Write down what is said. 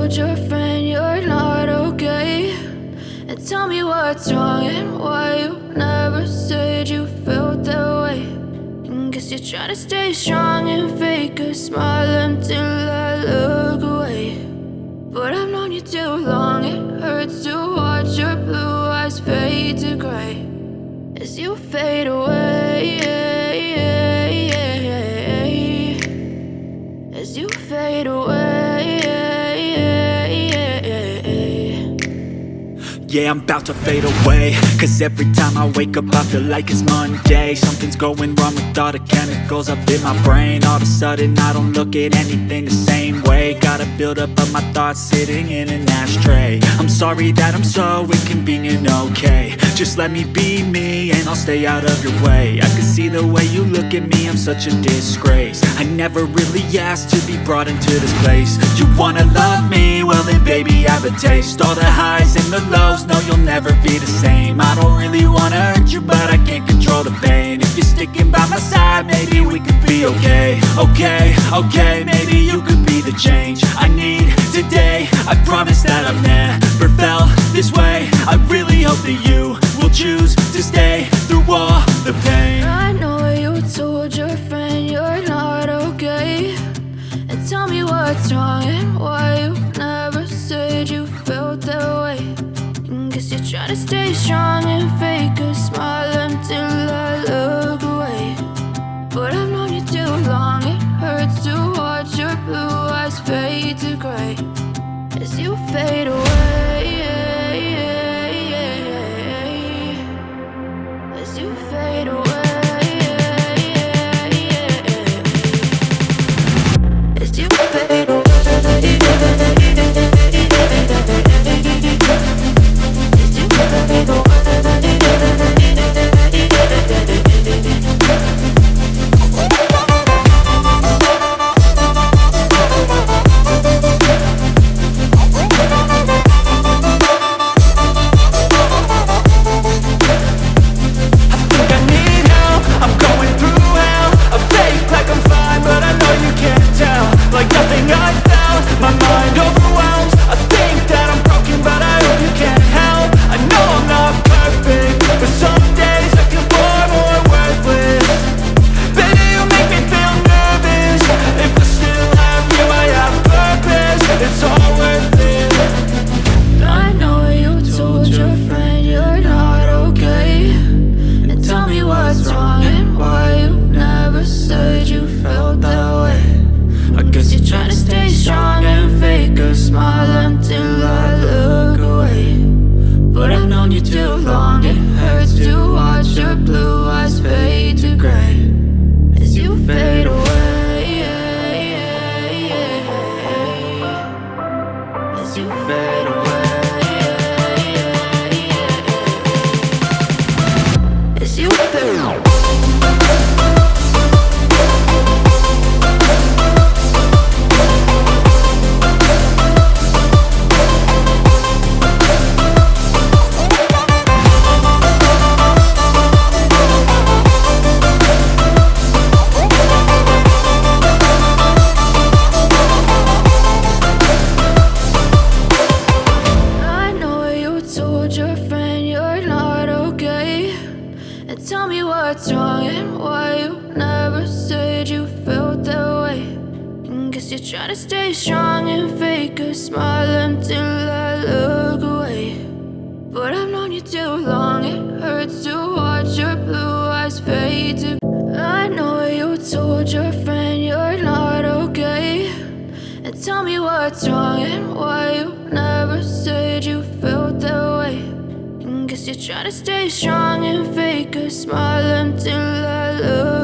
told your friend you're not okay? And tell me what's wrong and why you never said you felt that way. And guess you're trying to stay strong and fake a smile until I look away. But I've known you too long, it hurts to watch your blue eyes fade to gray as you fade away, as you fade away. Yeah, I'm about to fade away, cause every time I wake up I feel like it's Monday. Something's going wrong with all the chemicals up in my brain. All of a sudden I don't look at anything the same way. Got a buildup of my thoughts sitting in an ashtray. I'm sorry that I'm so inconvenient, okay? Just let me be me and I'll stay out of your way. I can see the way you look at me, I'm such a disgrace. I never really asked to be brought into this place. You wanna love me? Well then baby, have a taste. All the highs and the lows, no, you'll never be the same. I don't really wanna hurt you, but I can't control the pain. If you're sticking by my side, maybe we could be okay. Okay, maybe you could be the change I need today. I promise that I've never felt this way. I really hope that you will choose to stay through all the pain. I know you told your friend you're not okay. And tell me what's wrong and why you never said you felt that way. Guess you're trying to stay strong and fake a smile until I look away. But I've known you too long, it hurts to watch your blue eyes fade to gray as you fade away, as you fade away, as you fade away. Try to stay strong and fake a smile until I look away. But I've known you too long, it hurts to watch your blue eyes fade to. I know you told your friend you're not okay. And tell me what's wrong and why you never said you felt that way. And guess you're trying to stay strong and fake a smile until I look